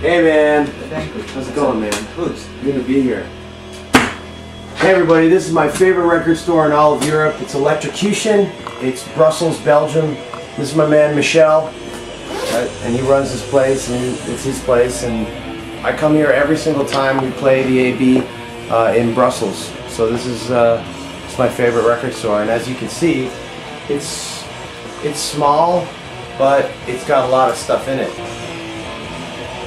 Hey man, Danko. how's it going, man? Good to be here. Hey everybody, this is my favorite record store in all of Europe. It's Electrocution. It's Brussels, Belgium. This is my man Michel, and he runs this place, and it's his place. And I come here every single time we play the AB in Brussels. So this is it's my favorite record store, and as you can see, it's small, but it's got a lot of stuff in it.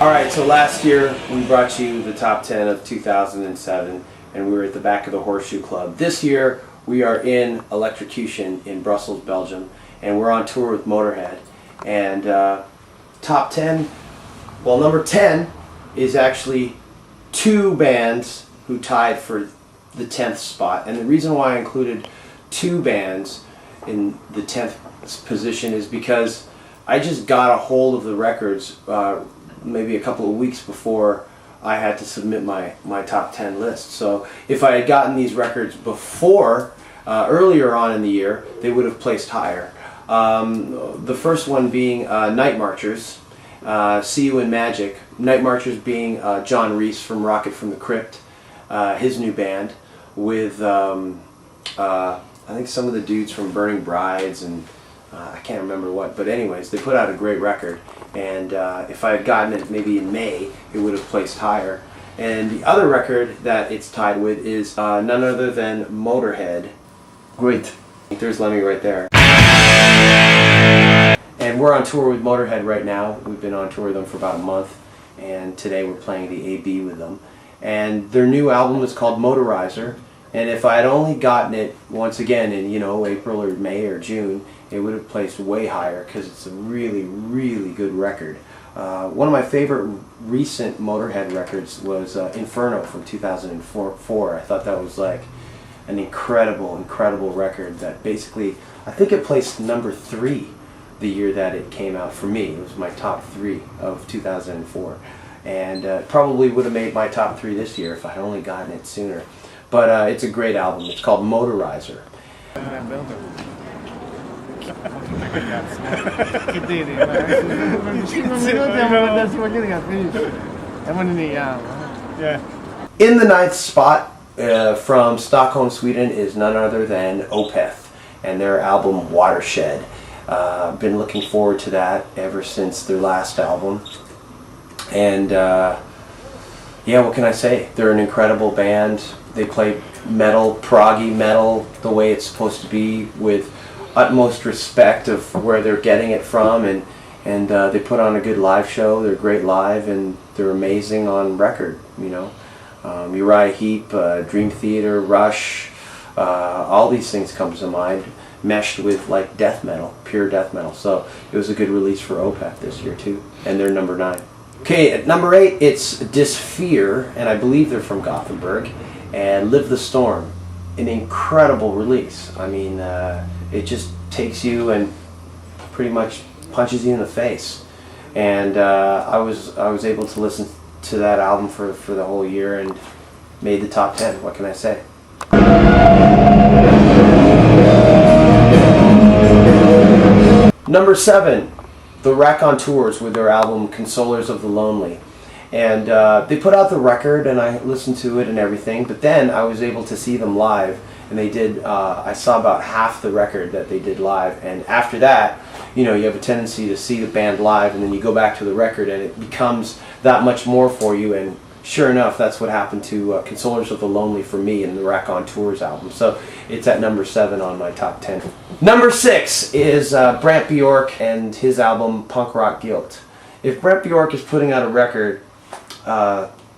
Alright, so last year we brought you the top 10 of 2007, and we were at the back of the Horseshoe Club. This year we are in Electrocution in Brussels, Belgium, and we're on tour with Motorhead. And top 10, well, number 10 is actually two bands who tied for the 10th spot. And the reason why I included two bands in the 10th position is because I just got a hold of the records maybe a couple of weeks before I had to submit my top 10 list. So if I had gotten these records before, earlier on in the year, they would have placed higher. The first one being Night Marchers, See You in Magic. Night Marchers being John Reese from Rocket from the Crypt, his new band, with I think some of the dudes from Burning Brides and I can't remember what, but anyways, they put out a great record, and if I had gotten it maybe in May, it would have placed higher. And the other record that it's tied with is none other than Motorhead. Great. There's Lemmy right there. And we're on tour with Motorhead right now. We've been on tour with them for about a month, and today we're playing the AB with them. And their new album is called Motorizer. And if I had only gotten it once again in, you know, April or May or June, it would have placed way higher because it's a really, really good record. One of my favorite recent Motorhead records was Inferno from 2004. I thought that was like an incredible, incredible record that basically, I think it placed number 3 the year that it came out for me. It was my top 3 of 2004. And probably would have made my top 3 this year if I had only gotten it sooner. But it's a great album. It's called Motorizer. In the 9th spot from Stockholm, Sweden is none other than Opeth and their album Watershed. Been looking forward to that ever since their last album. And yeah, what can I say? They're an incredible band. They play metal, proggy metal, the way it's supposed to be, with utmost respect of where they're getting it from, and they put on a good live show. They're great live, and they're amazing on record, you know. Uriah Heep, Dream Theater, Rush, all these things come to mind, meshed with like death metal, pure death metal. So it was a good release for Opeth this year too, and they're number 9. Okay, at number 8, it's Dysphere, and I believe they're from Gothenburg, and Live the Storm. An incredible release. I mean, it just takes you and pretty much punches you in the face. And I was able to listen to that album for the whole year and made the top 10. What can I say? Number 7. The Raconteurs with their album Consolers of the Lonely. And they put out the record, and I listened to it and everything, but then I was able to see them live, and they did, I saw about half the record that they did live, and after that, you know, you have a tendency to see the band live, and then you go back to the record, and it becomes that much more for you, and sure enough, that's what happened to Consolers of the Lonely for me in the Raconteurs album. So it's at number 7 on my top 10. Number 6 is Brant Bjork and his album Punk Rock Guilt. If Brant Bjork is putting out a record,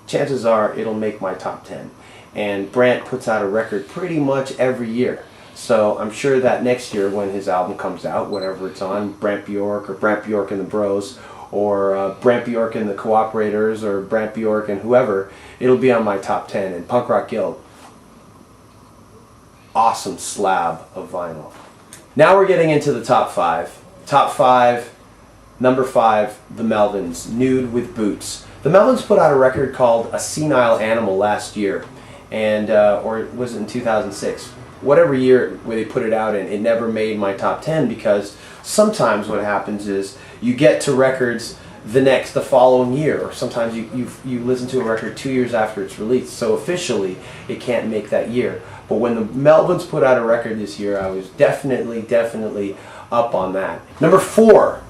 chances are it'll make my top 10. And Brant puts out a record pretty much every year. So I'm sure that next year when his album comes out, whatever it's on, Brant Bjork or Brant Bjork and the Bros, or Brant Bjork and the Cooperators, or Brant Bjork and whoever, it'll be on my top 10. And Punk Rock Guilt, awesome slab of vinyl. Now we're getting into the top 5. Top 5, number 5, the Melvins, Nude with Boots. The Melvins put out a record called A Senile Animal last year, and or was it in 2006? Whatever year where they put it out in, it never made my top 10 because sometimes what happens is you get to records the following year, or sometimes you listen to a record 2 years after it's released. So officially, it can't make that year. But when the Melvins put out a record this year, I was definitely up on that. Number 4,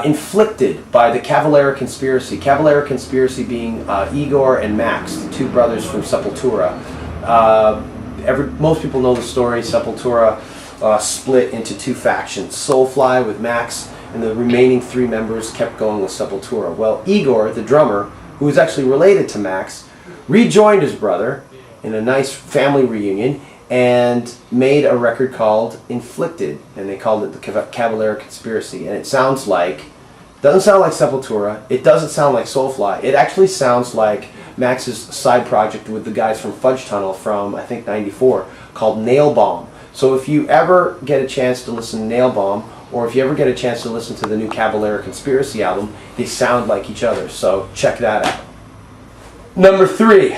Inflicted by the Cavalera Conspiracy. Cavalera Conspiracy being Igor and Max, the two brothers from Sepultura. Most people know the story. Sepultura split into 2 factions. Soulfly with Max, and the remaining 3 members kept going with Sepultura. Well, Igor, the drummer, who was actually related to Max, rejoined his brother in a nice family reunion and made a record called Inflicted, and they called it the Cavalera Conspiracy. And it sounds like, doesn't sound like Sepultura, it doesn't sound like Soulfly, it actually sounds like Max's side project with the guys from Fudge Tunnel from, I think, '94, called Nail Bomb. So if you ever get a chance to listen to Nail Bomb, or if you ever get a chance to listen to the new Cavalera Conspiracy album, they sound like each other, so check that out. Number 3,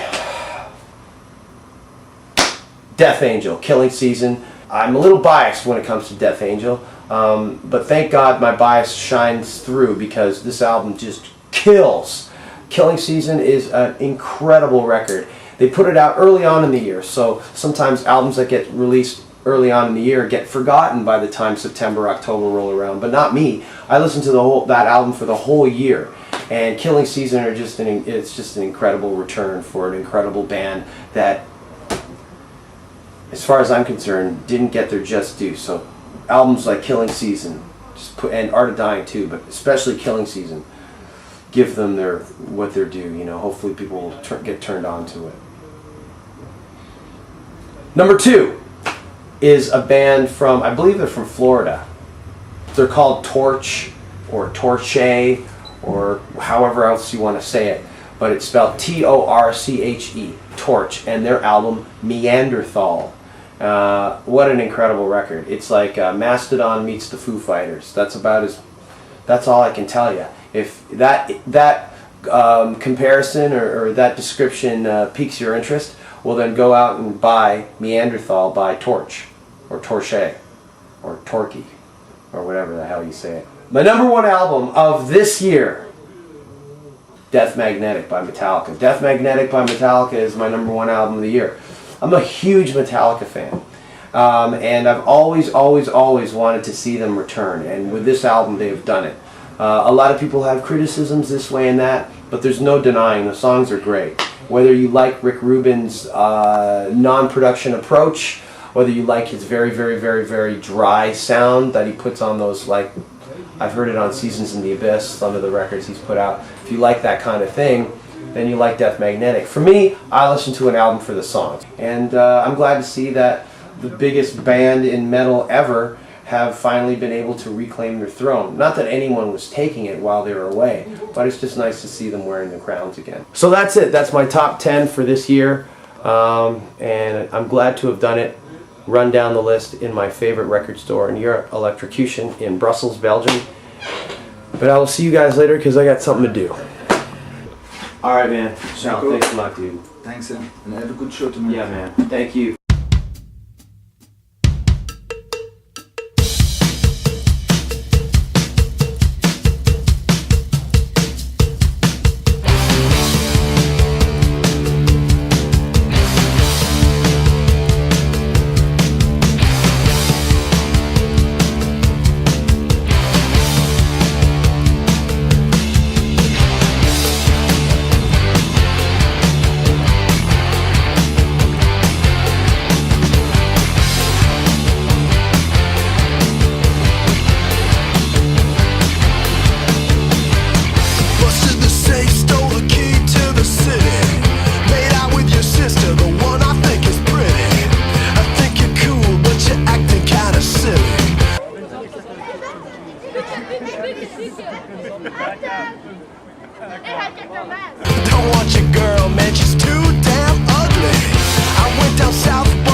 Death Angel, Killing Season. I'm a little biased when it comes to Death Angel, but thank God my bias shines through, because this album just kills. Killing Season is an incredible record. They put it out early on in the year, so sometimes albums that get released early on in the year get forgotten by the time September, October roll around, but not me. I listened to that album for the whole year, and Killing Season it's just an incredible return for an incredible band that, as far as I'm concerned, didn't get their just due. So albums like Killing Season, and Art of Dying too, but especially Killing Season, give them what they're due. You know, hopefully people will get turned on to it. Number 2 is a band from, I believe they're from Florida. They're called Torch, or Torche, or however else you want to say it, but it's spelled Torche, Torch, and their album Neanderthal. What an incredible record. It's like Mastodon meets the Foo Fighters. That's all I can tell you. If that comparison or that description piques your interest, well then go out and buy Neanderthal by Torch, or Torche, or Torquay, or whatever the hell you say it. My number 1 album of this year, Death Magnetic by Metallica. Death Magnetic by Metallica is my number 1 album of the year. I'm a huge Metallica fan, and I've always wanted to see them return, and with this album they've done it. A lot of people have criticisms this way and that, but there's no denying the songs are great. Whether you like Rick Rubin's non-production approach, whether you like his very dry sound that he puts on those, like, I've heard it on Seasons in the Abyss, some of the records he's put out. If you like that kind of thing, then you like Death Magnetic. For me, I listen to an album for the songs. And I'm glad to see that the biggest band in metal ever have finally been able to reclaim their throne. Not that anyone was taking it while they were away, but it's just nice to see them wearing the crowns again. So that's it. That's my top 10 for this year. And I'm glad to have done it. Run down the list in my favorite record store in Europe, Electrocution in Brussels, Belgium. But I will see you guys later because I got something to do. Alright, man. Danko, thanks a lot, dude. Thanks, and have a good show tonight. Yeah, man. Thank you. Don't want your girl, man, she's too damn ugly. I went down south.